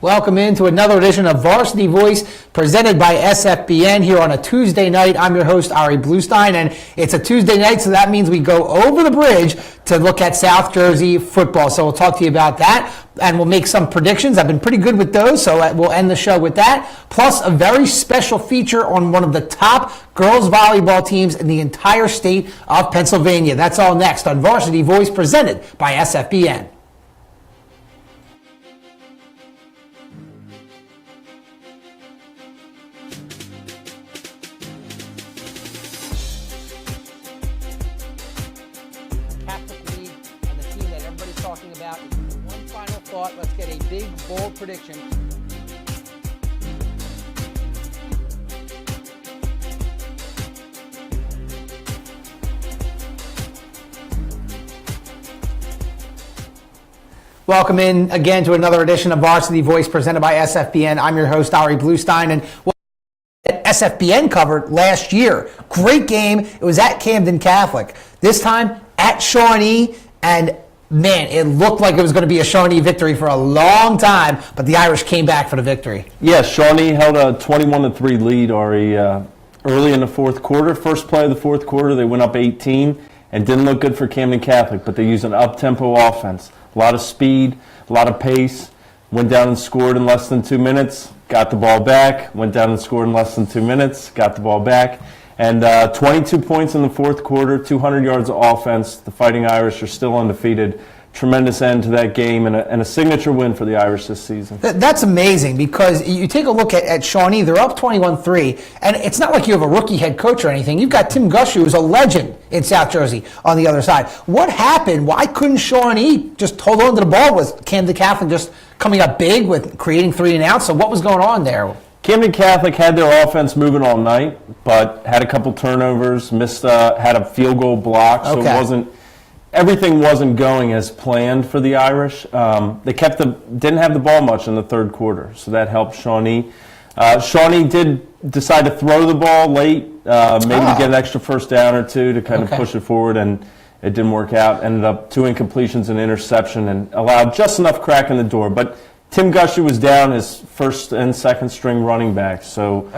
Welcome into another edition of Varsity Voice presented by SFBN here on a Tuesday night. I'm your host, Ari Bluestein, and it's a Tuesday night, so that means we go over the bridge to look at South Jersey football. So we'll talk to you about that, and we'll make some predictions. I've been pretty good with those, so we'll end the show with that. Plus, a very special feature on one of the top girls volleyball teams in the entire state of Pennsylvania. That's all next on Varsity Voice presented by SFBN. About one final thought. Let's get a big, bold prediction. Welcome in again to another edition of Varsity Voice presented by SFBN. I'm your host, Ari Bluestein, and SFBN covered last year. Great game. It was at Camden Catholic. This time at Shawnee, and man, it looked like it was going to be a Shawnee victory for a long time, but the Irish came back for the victory. Yeah, Shawnee held a 21-3 lead, Ari, early in the fourth quarter. First play of the fourth quarter, they went up 18, and didn't look good for Camden Catholic, but they used an up-tempo offense. A lot of speed, a lot of pace. Went down and scored in less than 2 minutes, got the ball back. Went down and scored in less than 2 minutes, got the ball back. And 22 points in the fourth quarter, 200 yards of offense. The Fighting Irish are still undefeated. Tremendous end to that game and a signature win for the Irish this season. That's amazing because you take a look at Shawnee, they're up 21-3, and it's not like you have a rookie head coach or anything. You've got Tim Gushu, who's a legend in South Jersey, on the other side. What happened? Why couldn't Shawnee just hold on to the ball? Was Camden Catholic just coming up big with creating 3 and outs? So what was going on there? Camden Catholic had their offense moving all night, but had a couple turnovers, had a field goal block, so everything wasn't going as planned for the Irish. They didn't have the ball much in the third quarter, so that helped Shawnee. Shawnee did decide to throw the ball late, maybe to get an extra first down or two to kind of push it forward, and it didn't work out. Ended up 2 incompletions and interception, and allowed just enough crack in the door. But Tim Gushu was down his first and second string running back, so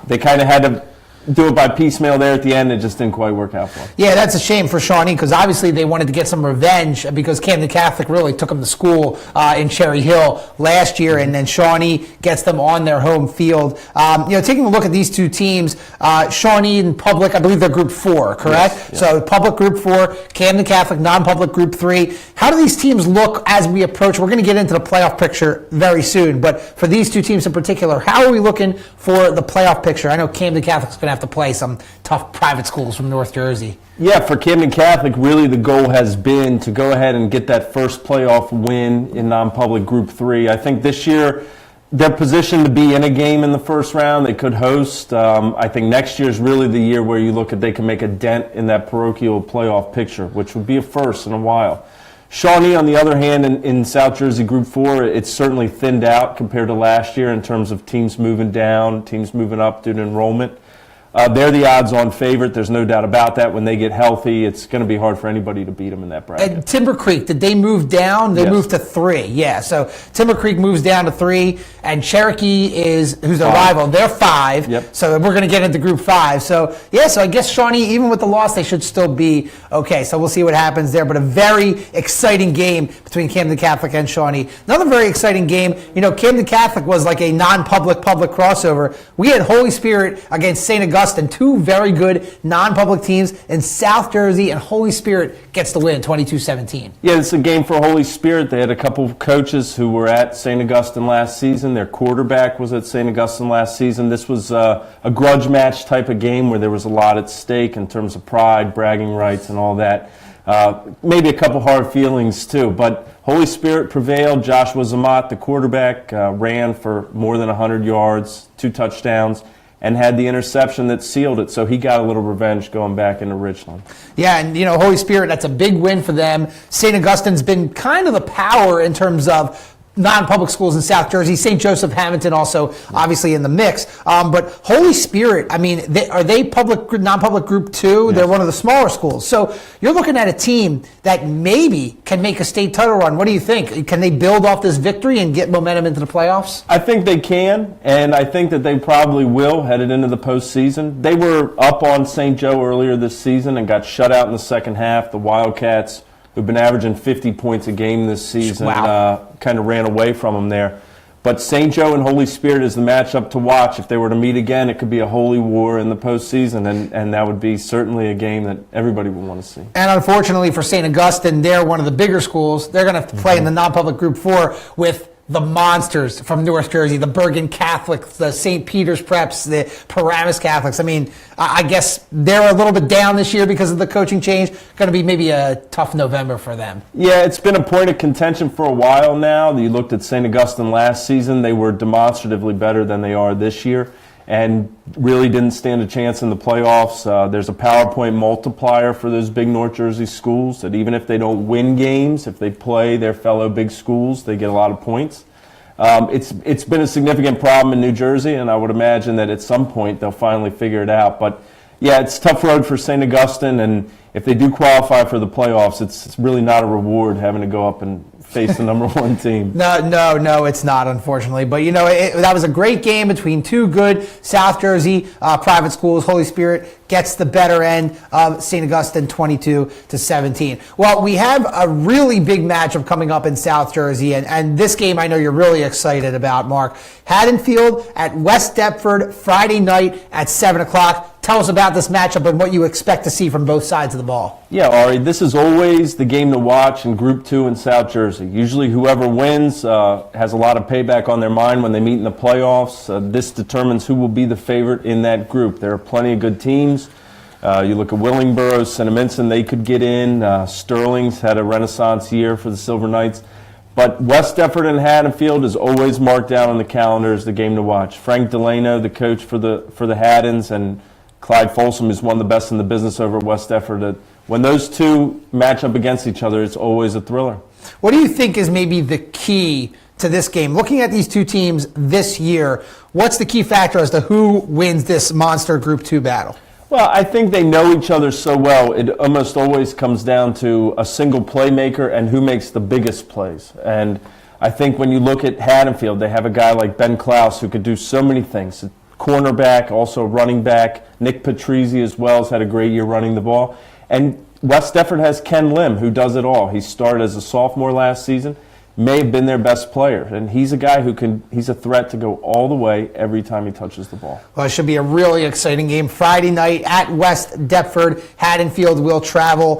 they kind of had to do it by piecemeal there at the end. It just didn't quite work out for them. Yeah, that's a shame for Shawnee because obviously they wanted to get some revenge because Camden Catholic really took them to school in Cherry Hill last year, and then Shawnee gets them on their home field. Taking a look at these two teams, Shawnee and Public, I believe they're Group 4, correct? Yes. So Public Group 4, Camden Catholic non-public Group 3. How do these teams look as we approach? We're going to get into the playoff picture very soon, but for these two teams in particular, how are we looking for the playoff picture? I know Camden Catholic's going to have to play some tough private schools from North Jersey. Yeah, for Camden Catholic, really the goal has been to go ahead and get that first playoff win in non-public Group 3. I think this year they're positioned to be in a game in the first round. They could host. I think next year is really the year where you look at they can make a dent in that parochial playoff picture, which would be a first in a while. Shawnee, on the other hand, in South Jersey Group 4, it's certainly thinned out compared to last year in terms of teams moving down, teams moving up due to enrollment. They're the odds-on favorite. There's no doubt about that. When they get healthy, it's going to be hard for anybody to beat them in that bracket. And Timber Creek, did they move down? They moved to 3. Yeah, so Timber Creek moves down to 3, and Cherokee who's the rival, they're 5. Yep. So we're going to get into Group 5. So I guess Shawnee, even with the loss, they should still be okay. So we'll see what happens there. But a very exciting game between Camden Catholic and Shawnee. Another very exciting game. Camden Catholic was like a non-public public crossover. We had Holy Spirit against St. Augustine. And 2 very good non-public teams in South Jersey, and Holy Spirit gets the win, 22-17. Yeah, it's a game for Holy Spirit. They had a couple of coaches who were at St. Augustine last season. Their quarterback was at St. Augustine last season. This was a grudge match type of game where there was a lot at stake in terms of pride, bragging rights, and all that. Maybe a couple hard feelings too, but Holy Spirit prevailed. Joshua Zamat, the quarterback, ran for more than 100 yards, 2 touchdowns. And had the interception that sealed it, so he got a little revenge going back into Richland. Yeah, and Holy Spirit, that's a big win for them. St. Augustine's been kind of the power in terms of non-public schools in South Jersey. St. Joseph, Hamilton also obviously in the mix. But Holy Spirit, I mean, are they non-public group 2? Yes. They're one of the smaller schools. So you're looking at a team that maybe can make a state title run. What do you think? Can they build off this victory and get momentum into the playoffs? I think they can, and I think that they probably will headed into the postseason. They were up on St. Joe earlier this season and got shut out in the second half. The Wildcats, who've been averaging 50 points a game this season, kind of ran away from them there. But St. Joe and Holy Spirit is the matchup to watch. If they were to meet again, it could be a holy war in the postseason, and that would be certainly a game that everybody would want to see. And unfortunately for St. Augustine, they're one of the bigger schools. They're going to have to play in the non-public Group 4 with the monsters from North Jersey, the Bergen Catholics, the St. Peter's Preps, the Paramus Catholics. I mean, I guess they're a little bit down this year because of the coaching change. Going to be maybe a tough November for them. Yeah, it's been a point of contention for a while now. You looked at St. Augustine last season. They were demonstratively better than they are this year and really didn't stand a chance in the playoffs. There's a PowerPoint multiplier for those big North Jersey schools that even if they don't win games, if they play their fellow big schools, they get a lot of points. It's been a significant problem in New Jersey, and I would imagine that at some point they'll finally figure it out. But, yeah, it's a tough road for St. Augustine, and if they do qualify for the playoffs, it's really not a reward having to go up and face the number 1 team. No, it's not, unfortunately. But, you know, that was a great game between two good South Jersey private schools. Holy Spirit gets the better end of St. Augustine 22-17. Well, we have a really big matchup coming up in South Jersey, and this game I know you're really excited about, Mark. Haddonfield at West Deptford Friday night at 7 o'clock. Tell us about this matchup and what you expect to see from both sides of the ball. Yeah, Ari, this is always the game to watch in Group 2 in South Jersey. Usually whoever wins has a lot of payback on their mind when they meet in the playoffs. This determines who will be the favorite in that group. There are plenty of good teams. You look at Willingboro, Cinnaminson, they could get in. Sterling's had a renaissance year for the Silver Knights. But West Deptford and Haddonfield is always marked down on the calendar as the game to watch. Frank Delano, the coach for the Haddons, and Clyde Folsom is one of the best in the business over at West Deptford. When those two match up against each other, it's always a thriller. What do you think is maybe the key to this game? Looking at these two teams this year, what's the key factor as to who wins this monster Group 2 battle? Well, I think they know each other so well, it almost always comes down to a single playmaker and who makes the biggest plays. And I think when you look at Haddonfield, they have a guy like Ben Klaus who could do so many things. Cornerback, also running back. Nick Patrizzi as well has had a great year running the ball. And West Deptford has Ken Lim, who does it all. He started as a sophomore last season, may have been their best player. And he's a guy he's a threat to go all the way every time he touches the ball. Well, it should be a really exciting game. Friday night at West Deptford. Haddonfield will travel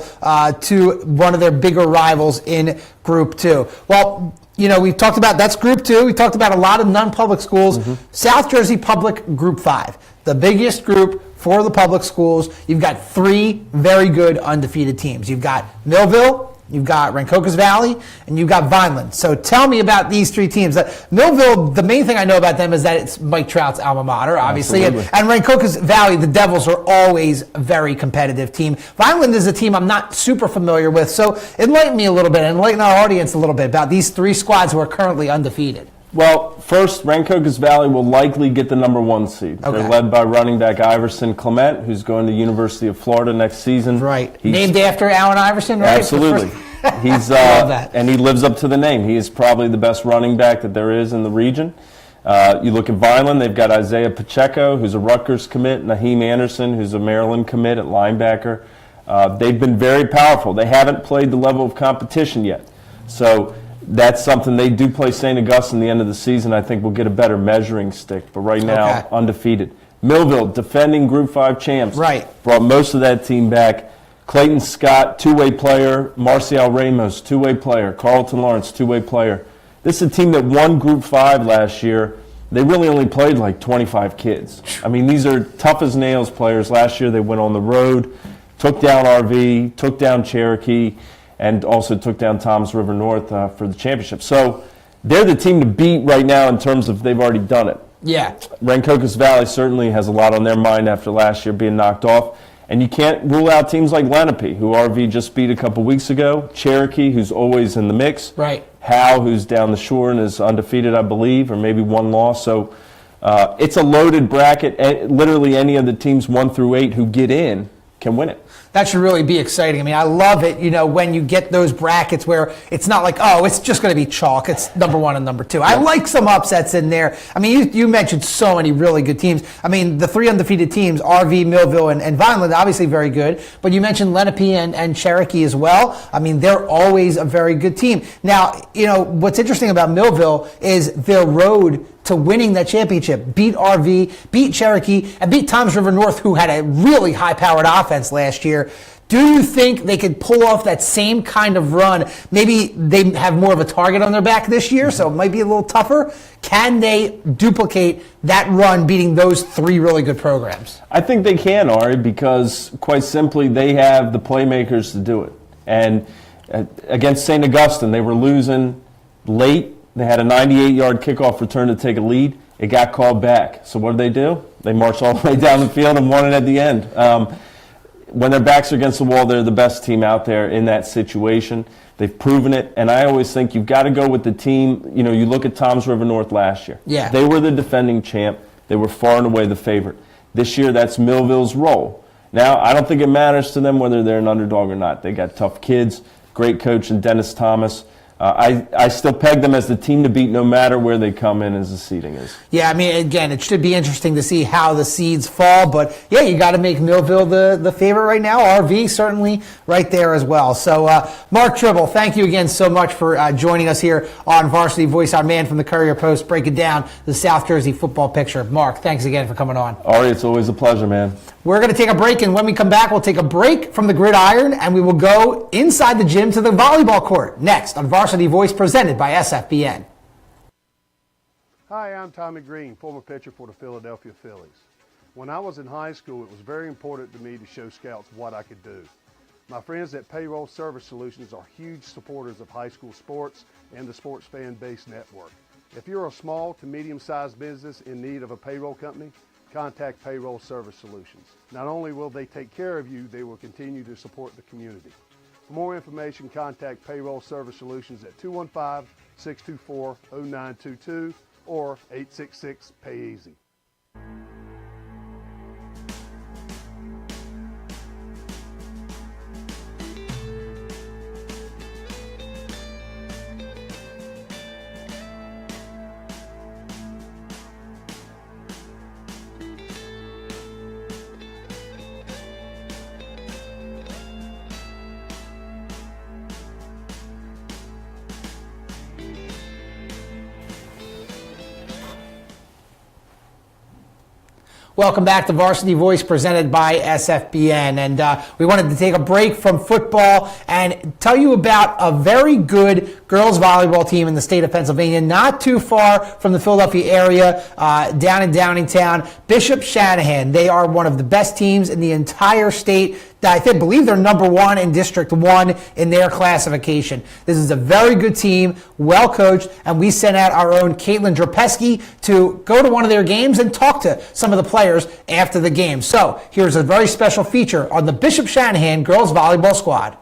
to one of their bigger rivals in Group 2. Well, you know, we've talked about, that's Group 2. We talked about a lot of non-public schools. South Jersey Public Group 5, the biggest group for the public schools. You've got 3 very good undefeated teams. You've got Millville, you've got Rancocas Valley, and you've got Vineland. So tell me about these 3 teams. Millville, the main thing I know about them is that it's Mike Trout's alma mater, obviously. And Rancocas Valley, the Devils are always a very competitive team. Vineland is a team I'm not super familiar with. So enlighten me a little bit, enlighten our audience a little bit about these 3 squads who are currently undefeated. Well, first, Rancocas Valley will likely get the number 1 seed. Okay. They're led by running back Iverson Clement, who's going to University of Florida next season. Right. Named after Allen Iverson, right? Absolutely. He's love that. And he lives up to the name. He is probably the best running back that there is in the region. You look at Vineland, they've got Isaiah Pacheco, who's a Rutgers commit, Naheem Anderson, who's a Maryland commit at linebacker. They've been very powerful. They haven't played the level of competition yet. So that's something. They do play St. Augustine the end of the season. I think we'll get a better measuring stick. But right now, undefeated. Millville, defending Group 5 champs. Right. Brought most of that team back. Clayton Scott, two-way player. Marcial Ramos, two-way player. Carlton Lawrence, two-way player. This is a team that won Group 5 last year. They really only played like 25 kids. I mean, these are tough as nails players. Last year they went on the road, took down RV, took down Cherokee, and also took down Toms River North for the championship. So they're the team to beat right now in terms of they've already done it. Yeah. Rancocas Valley certainly has a lot on their mind after last year being knocked off. And you can't rule out teams like Lenape, who RV just beat a couple weeks ago, Cherokee, who's always in the mix, right? Howe, who's down the shore and is undefeated, I believe, or maybe one loss. So it's a loaded bracket. Literally any of the teams 1 through 8 who get in can win it. That should really be exciting. I mean, I love it, when you get those brackets where it's not like, oh, it's just going to be chalk. It's number 1 and number 2. Yep. I like some upsets in there. I mean, you mentioned so many really good teams. I mean, the 3 undefeated teams, RV, Millville, and Vineland, obviously very good. But you mentioned Lenape and Cherokee as well. I mean, they're always a very good team. Now, what's interesting about Millville is their road to winning that championship. Beat RV, beat Cherokee, and beat Toms River North, who had a really high-powered offense last year. Do you think they could pull off that same kind of run? Maybe they have more of a target on their back this year, so it might be a little tougher. Can they duplicate that run, beating those 3 really good programs? I think they can, Ari, because quite simply they have the playmakers to do it. And against St. Augustine, they were losing late. They had a 98-yard kickoff return to take a lead. It got called back. So what do? They marched all the way down the field and won it at the end. When their backs are against the wall, they're the best team out there in that situation. They've proven it. And I always think you've got to go with the team. You look at Toms River North last year. Yeah. They were the defending champ. They were far and away the favorite. This year, that's Millville's role. Now, I don't think it matters to them whether they're an underdog or not. They got tough kids, great coach in Dennis Thomas. I still peg them as the team to beat no matter where they come in as the seeding is. Yeah, I mean, again, it should be interesting to see how the seeds fall. But, yeah, you got to make Millville the favorite right now. RV certainly right there as well. So, Mark Trible, thank you again so much for joining us here on Varsity Voice, our man from the Courier Post, breaking down the South Jersey football picture. Mark, thanks again for coming on. Ari, it's always a pleasure, man. We're going to take a break, and when we come back, we'll take a break from the gridiron, and we will go inside the gym to the volleyball court. Next on Varsity Voice, presented by SFBN. Hi, I'm Tommy Green, former pitcher for the Philadelphia Phillies. When I was in high school, it was very important to me to show scouts what I could do. My friends at Payroll Service Solutions are huge supporters of high school sports and the Sports Fan Base Network. If you're a small to medium-sized business in need of a payroll company, contact Payroll Service Solutions. Not only will they take care of you, they will continue to support the community. For more information, contact Payroll Service Solutions at 215-624-0922 or 866-PAY-EASY. Welcome back to Varsity Voice, presented by SFBN. And we wanted to take a break from football and tell you about a very good girls volleyball team in the state of Pennsylvania, not too far from the Philadelphia area, down in Downingtown, Bishop Shanahan. They are one of the best teams in the entire state. I believe they're number 1 in District 1 in their classification. This is a very good team, well coached, and we sent out our own Caitlin Drapeski to go to one of their games and talk to some of the players after the game. So here's a very special feature on the Bishop Shanahan girls volleyball squad.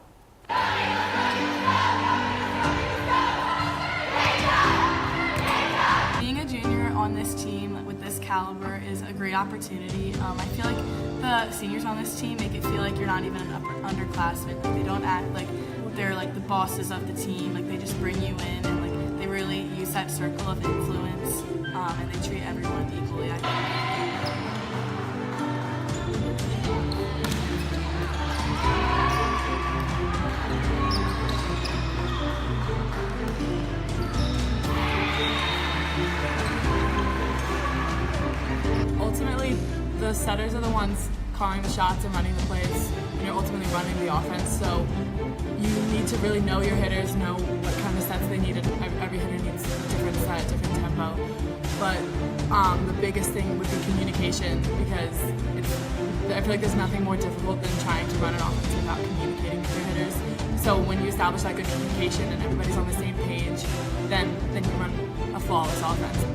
Being a junior on this team with this caliber is a great opportunity. I feel like the seniors on this team make it feel like you're not even an underclassman. Like, they don't act like they're like the bosses of the team. Like, they just bring you in and like they really use that circle of influence, and they treat everyone equally, I think. Ultimately, the setters are the ones calling the shots and running the plays, and you're ultimately running the offense. So you need to really know your hitters, know what kind of sets they need. Every hitter needs a different set, different tempo. But the biggest thing would be communication, because I feel like there's nothing more difficult than trying to run an offense without communicating with your hitters. So when you establish that good communication and everybody's on the same page, then you run a flawless offense.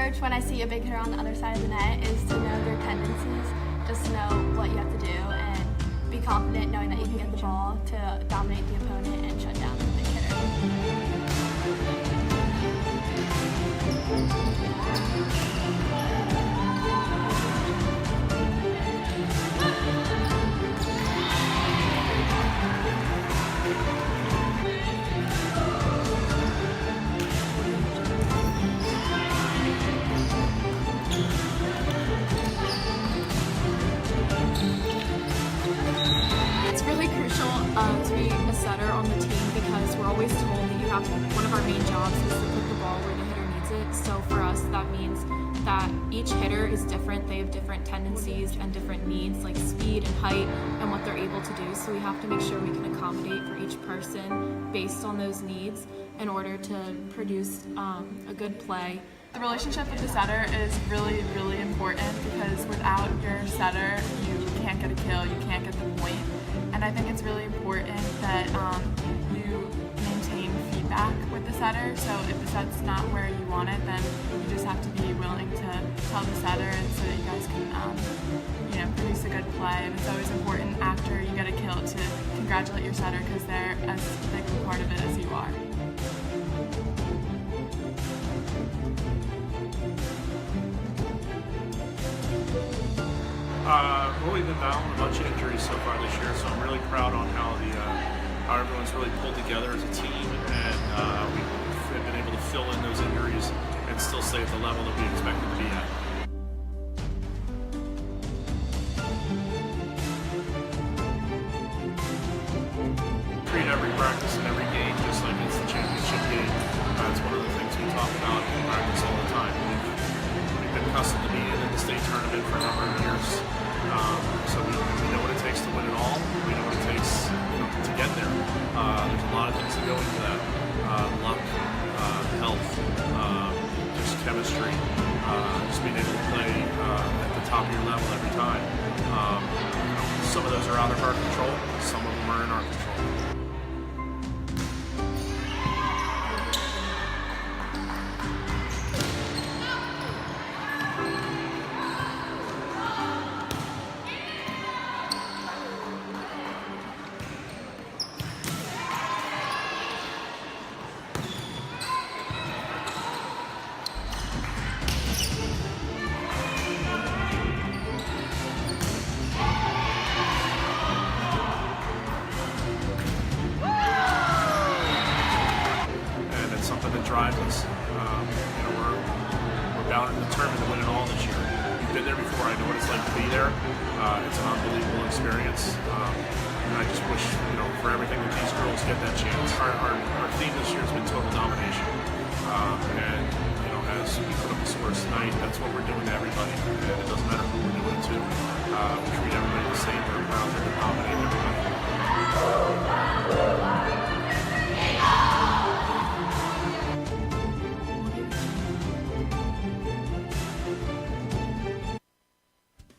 approach when I see a big hitter on the other side of the net is to know their tendencies, just to know what you have to do, and be confident knowing that you can get the ball to dominate the opponent and shut down the big hitter. To be a setter on the team because we're always told that you have one of our main jobs is to put the ball where the hitter needs it. So for us, that means that each hitter is different. They have different tendencies and different needs, like speed and height and what they're able to do. So we have to make sure we can accommodate for each person based on those needs in order to produce a good play. The relationship with the setter is really, really important because without your setter, you can't get a kill, you can't get the point. And I think it's really important that you maintain feedback with the setter. So if the set's not where you want it, then you just have to be willing to tell the setter and so that you guys can produce a good play. And it's always important after you get a kill to congratulate your setter because they're as big a part of it as you are. Well, we've been battling a bunch of injuries so far this year, so I'm really proud on how everyone's really pulled together as a team, and we've been able to fill in those injuries and still stay at the level that we expected to be at. Treat every practice and every game just like it's the championship game. That's one of the things we talk about in practice all the time. We've been accustomed to being in the state tournament for a number of years. So we know what it takes to win it all. We know what it takes to get there. There's a lot of things that go into that. Luck, health, just chemistry, just being able to play at the top of your level every time. Some of those are out of our control. Some of them are in our control. Drives us. We're bound and determined to win it all this year. We've been there before. I know what it's like to be there. It's an unbelievable experience. And I just wish, for everything that these girls get that chance. Our theme this year has been total domination. And as we put up the scores tonight, that's what we're doing to everybody. And it doesn't matter who we're doing it to. We treat everybody the same. We're out there to dominate everybody.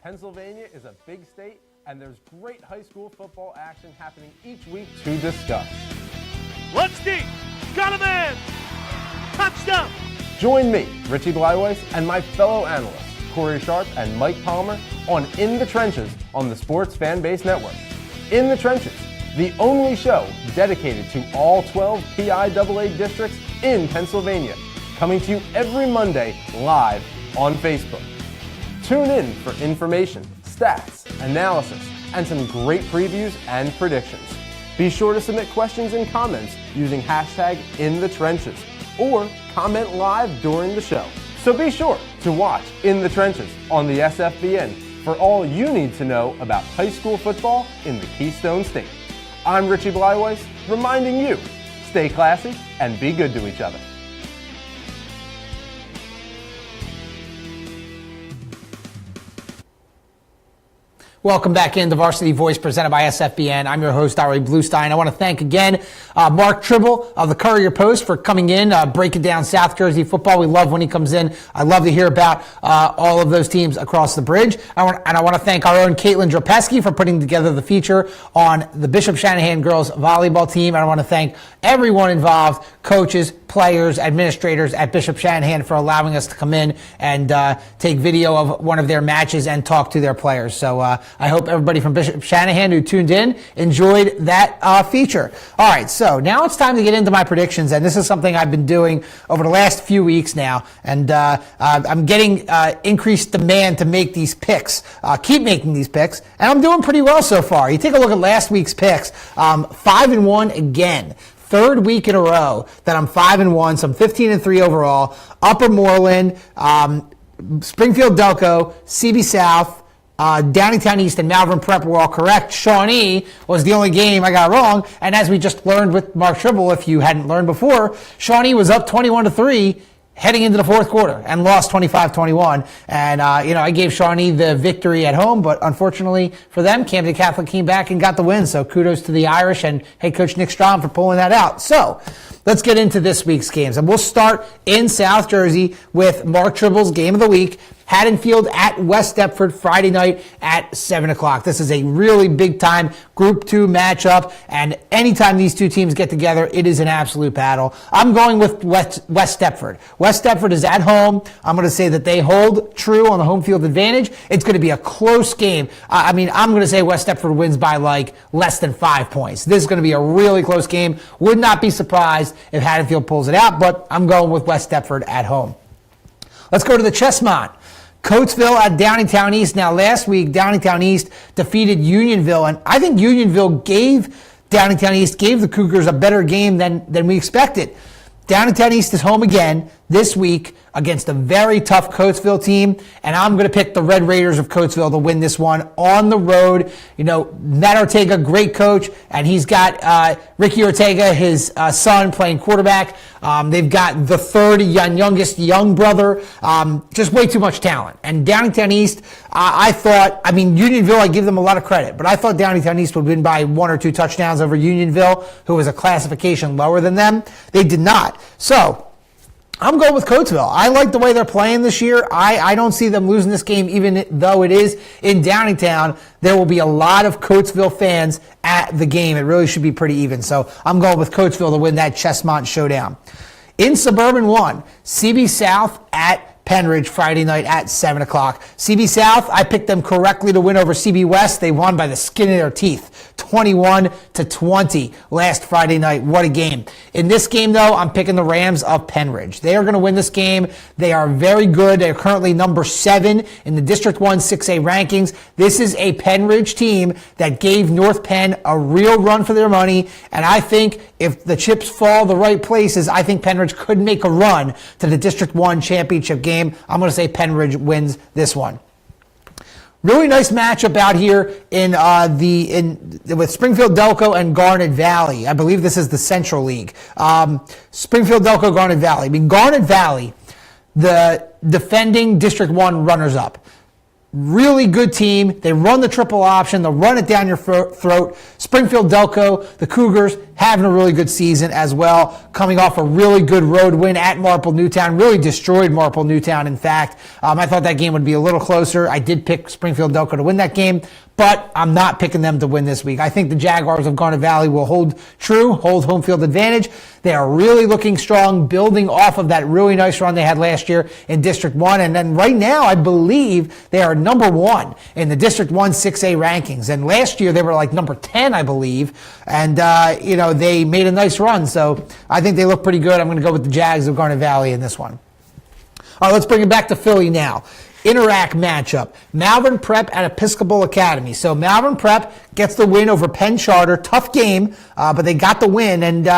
Pennsylvania is a big state, and there's great high school football action happening each week to discuss. Let's deep, got a man, touchdown! Join me, Richie Bleiweiss, and my fellow analysts, Corey Sharp and Mike Palmer, on In the Trenches on the Sports Fan Base Network. In the Trenches, the only show dedicated to all 12 PIAA districts in Pennsylvania, coming to you every Monday live on Facebook. Tune in for information, stats, analysis, and some great previews and predictions. Be sure to submit questions and comments using hashtag #InTheTrenches or comment live during the show. So be sure to watch In the Trenches on the SFBN for all you need to know about high school football in the Keystone State. I'm Richie Bleiweiss, reminding you, stay classy and be good to each other. Welcome back into Varsity Voice presented by SFBN. I'm your host, Ari Bluestein. I want to thank again Mark Trible of the Courier Post for coming in, breaking down South Jersey football. We love when he comes in. I love to hear about all of those teams across the bridge. I want to thank our own Caitlin Drapesky for putting together the feature on the Bishop Shanahan girls volleyball team. And I want to thank everyone involved, coaches, players, administrators at Bishop Shanahan for allowing us to come in and take video of one of their matches and talk to their players. So I hope everybody from Bishop Shanahan who tuned in enjoyed that feature. All right, so now it's time to get into my predictions, and this is something I've been doing over the last few weeks now, and I'm getting increased demand to make these picks, keep making these picks, and I'm doing pretty well so far. You take a look at last week's picks, 5-1 again. Third week in a row that I'm 5-1, so I'm 15-3 overall. Upper Moreland, Springfield Delco, CB South, Downingtown East and Malvern Prep were all correct. Shawnee was the only game I got wrong. And as we just learned with Mark Trible, if you hadn't learned before, Shawnee was up 21-3 heading into the fourth quarter and lost 25-21. And, I gave Shawnee the victory at home, but unfortunately for them, Camden Catholic came back and got the win. So kudos to the Irish and head coach Nick Strom for pulling that out. So let's get into this week's games. And we'll start in South Jersey with Mark Trible's game of the week. Haddonfield at West Deptford Friday night at 7 o'clock. This is a really big time Group 2 matchup, and anytime these two teams get together, it is an absolute battle. I'm going with West Deptford. West Deptford is at home. I'm going to say that they hold true on the home field advantage. It's going to be a close game. I'm going to say West Deptford wins by less than 5 points. This is going to be a really close game. Would not be surprised if Haddonfield pulls it out, but I'm going with West Deptford at home. Let's go to the Chessmont. Coatesville at Downingtown East. Now, last week, Downingtown East defeated Unionville, and I think Unionville gave the Cougars a better game than we expected. Downingtown East is home again this week against a very tough Coatesville team, and I'm going to pick the Red Raiders of Coatesville to win this one on the road. Matt Ortega, great coach, and he's got Ricky Ortega, his son, playing quarterback. They've got the third and youngest young brother, just way too much talent. And Downingtown East, Unionville, I give them a lot of credit, but I thought Downingtown East would win by 1 or 2 touchdowns over Unionville, who was a classification lower than them. They did not. So I'm going with Coatesville. I like the way they're playing this year. I don't see them losing this game, even though it is in Downingtown. There will be a lot of Coatesville fans at the game. It really should be pretty even. So I'm going with Coatesville to win that Chessmont showdown. In Suburban 1, CB South at Penridge Friday night at 7 o'clock. CB South, I picked them correctly to win over CB West. They won by the skin of their teeth, 21-20 last Friday night. What a game. In this game, though, I'm picking the Rams of Penridge. They are going to win this game. They are very good. They are currently number 7 in the District 1 6A rankings. This is a Penridge team that gave North Penn a real run for their money, and I think if the chips fall the right places, I think Penridge could make a run to the District 1 championship game. I'm going to say Penridge wins this one. Really nice matchup out here with Springfield Delco and Garnet Valley. I believe this is the Central League. Springfield Delco, Garnet Valley. Garnet Valley, the defending District 1 runners-up. Really good team. They run the triple option. They'll run it down your throat. Springfield Delco, the Cougars, having a really good season as well. Coming off a really good road win at Marple Newtown. Really destroyed Marple Newtown, in fact. I thought that game would be a little closer. I did pick Springfield Delco to win that game, but I'm not picking them to win this week. I think the Jaguars of Garnet Valley will hold true, hold home field advantage. They are really looking strong, building off of that really nice run they had last year in District 1. And then right now, I believe they are number 1 in the District 1 6A rankings. And last year, they were number 10, I believe. And, they made a nice run. So I think they look pretty good. I'm going to go with the Jags of Garnet Valley in this one. All right, let's bring it back to Philly now. Interact matchup. Malvern Prep at Episcopal Academy. So Malvern Prep gets the win over Penn Charter. Tough game, but they got the win. And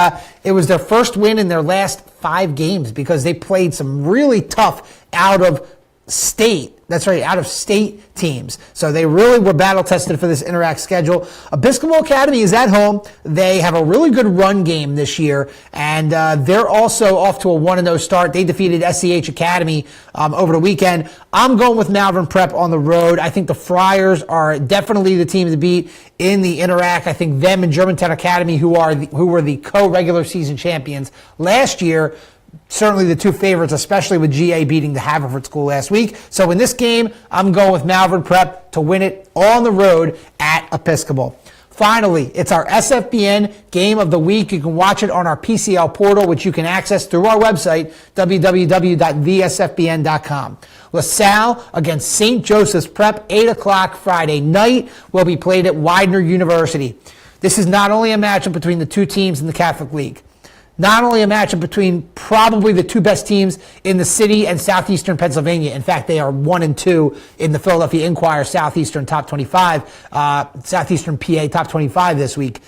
it was their first win in their last 5 games because they played some really tough out-of-state That's right, out-of-state teams. So they really were battle-tested for this Interact schedule. Episcopal Academy is at home. They have a really good run game this year, and they're also off to a 1-0 start. They defeated SCH Academy over the weekend. I'm going with Malvern Prep on the road. I think the Friars are definitely the team to beat in the Interact. I think them and Germantown Academy, who were the co-regular season champions last year, certainly the two favorites, especially with GA beating the Haverford School last week. So in this game, I'm going with Malvern Prep to win it on the road at Episcopal. Finally, it's our SFBN Game of the Week. You can watch it on our PCL portal, which you can access through our website, www.thesfbn.com. LaSalle against St. Joseph's Prep, 8 o'clock Friday night, will be played at Widener University. This is not only a matchup between the two teams in the Catholic League, not only a matchup between probably the two best teams in the city and southeastern Pennsylvania. In fact, they are 1 and 2 in the Philadelphia Inquirer Southeastern Top 25, Southeastern PA Top 25 this week.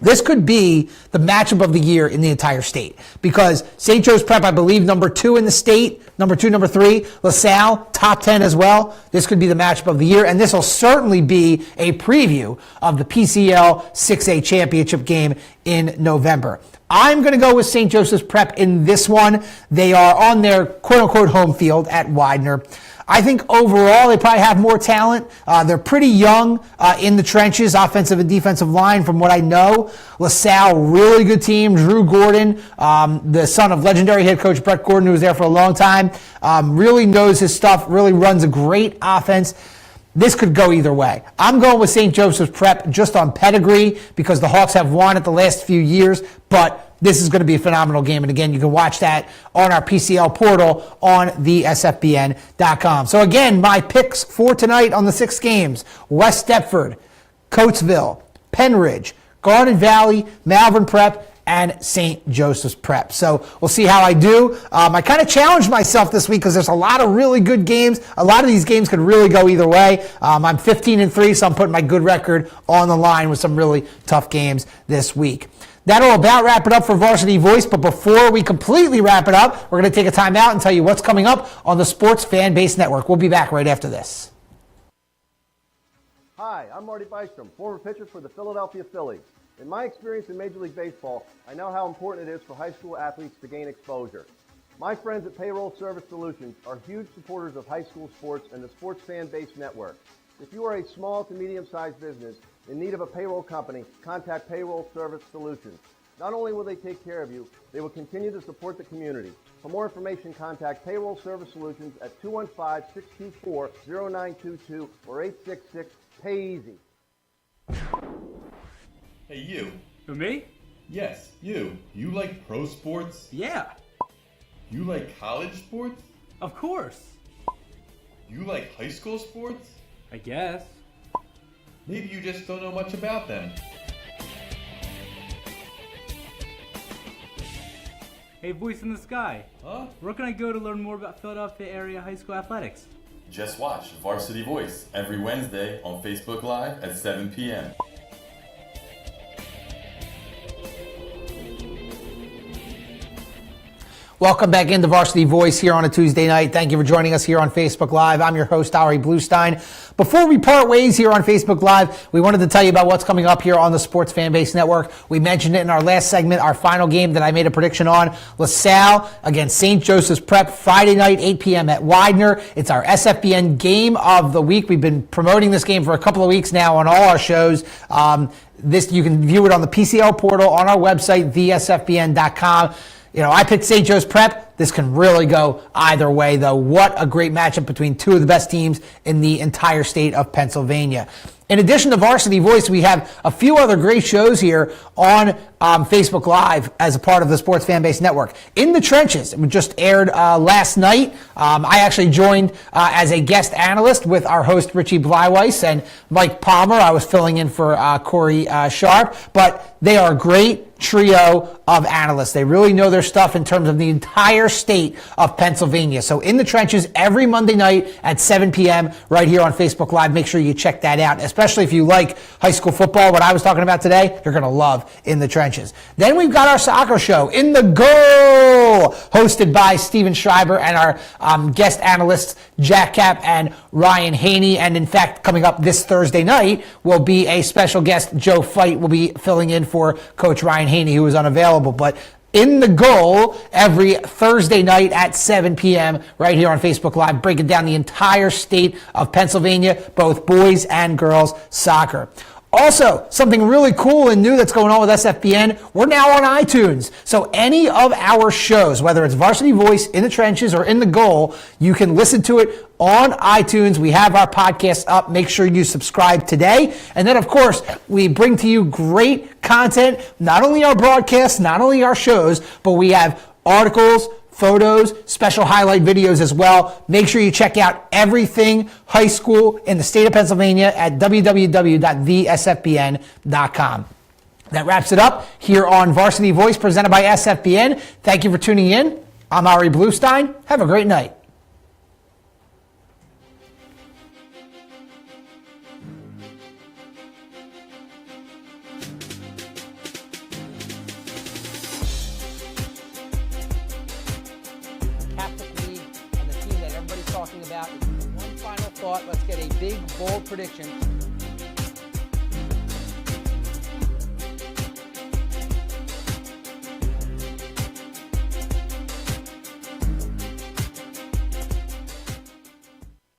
This could be the matchup of the year in the entire state because St. Joe's Prep, I believe, number 2 in the state, number 2, number 3. LaSalle, top 10 as well. This could be the matchup of the year, and this will certainly be a preview of the PCL 6A championship game in November. I'm going to go with St. Joseph's Prep in this one. They are on their quote-unquote home field at Widener. I think overall they probably have more talent. They're pretty young in the trenches, offensive and defensive line, from what I know. LaSalle, really good team. Drew Gordon, the son of legendary head coach Brett Gordon, who was there for a long time, really knows his stuff, really runs a great offense. This could go either way. I'm going with St. Joseph's Prep just on pedigree because the Hawks have won it the last few years, but this is going to be a phenomenal game. And again, you can watch that on our PCL portal on thesfbn.com. So again, my picks for tonight on the 6 games: West Deptford, Coatesville, Penridge, Garden Valley, Malvern Prep, and St. Joseph's Prep. So we'll see how I do. I kind of challenged myself this week because there's a lot of really good games. A lot of these games could really go either way. I'm 15-3, so I'm putting my good record on the line with some really tough games this week. That'll about wrap it up for Varsity Voice, but before we completely wrap it up, we're going to take a time out and tell you what's coming up on the Sports Fan Base Network. We'll be back right after this. Hi, I'm Marty Bystrom, former pitcher for the Philadelphia Phillies. In my experience in Major League Baseball, I know how important it is for high school athletes to gain exposure. My friends at Payroll Service Solutions are huge supporters of high school sports and the Sports Fan Base Network. If you are a small to medium-sized business in need of a payroll company, contact Payroll Service Solutions. Not only will they take care of you, they will continue to support the community. For more information, contact Payroll Service Solutions at 215-624-0922 or 866-PAY-EASY. Hey, you. Who, me? Yes, you. You like pro sports? Yeah. You like college sports? Of course. You like high school sports? I guess. Maybe you just don't know much about them. Hey, voice in the sky. Huh? Where can I go to learn more about Philadelphia area high school athletics? Just watch Varsity Voice every Wednesday on Facebook Live at 7 p.m. Welcome back into Varsity Voice here on a Tuesday night. Thank you for joining us here on Facebook Live. I'm your host, Ari Bluestein. Before we part ways here on Facebook Live, we wanted to tell you about what's coming up here on the Sports Fan Base Network. We mentioned it in our last segment, our final game that I made a prediction on. LaSalle against St. Joseph's Prep, Friday night, 8 p.m. at Widener. It's our SFBN Game of the Week. We've been promoting this game for a couple of weeks now on all our shows. You can view it on the PCL portal, on our website, thesfbn.com. You know, I picked St. Joe's Prep. This can really go either way, though. What a great matchup between two of the best teams in the entire state of Pennsylvania. In addition to Varsity Voice, we have a few other great shows here on Facebook Live as a part of the Sports Fan Base Network. In the Trenches, it just aired last night. I actually joined as a guest analyst with our host, Richie Bleiweiss, and Mike Palmer. I was filling in for Corey Sharp, but they are a great trio of analysts. They really know their stuff in terms of the entire entire state of Pennsylvania. So In the Trenches every Monday night at 7 p.m. right here on Facebook Live. Make sure you check that out, especially if you like high school football, what I was talking about today. You're going to love In the Trenches. Then we've got our soccer show, In the Goal, hosted by Steven Schreiber and our guest analysts, Jack Cap and Ryan Haney. And in fact, coming up this Thursday night will be a special guest. Joe Fight will be filling in for Coach Ryan Haney, who is unavailable. But In the Goal every Thursday night at 7 p.m. right here on Facebook Live, breaking down the entire state of Pennsylvania, both boys and girls soccer. Also, something really cool and new that's going on with SFBN, we're now on iTunes. So any of our shows, whether it's Varsity Voice, In the Trenches, or In the Goal, you can listen to it on iTunes. We have our podcast up. Make sure you subscribe today. And then, of course, we bring to you great content, not only our broadcasts, not only our shows, but we have articles, photos, special highlight videos as well. Make sure you check out everything high school in the state of Pennsylvania at www.thesfbn.com. That wraps it up here on Varsity Voice presented by SFBN. Thank you for tuning in. I'm Ari Bluestein. Have a great night. Talking about one final thought. Let's get a big, bold prediction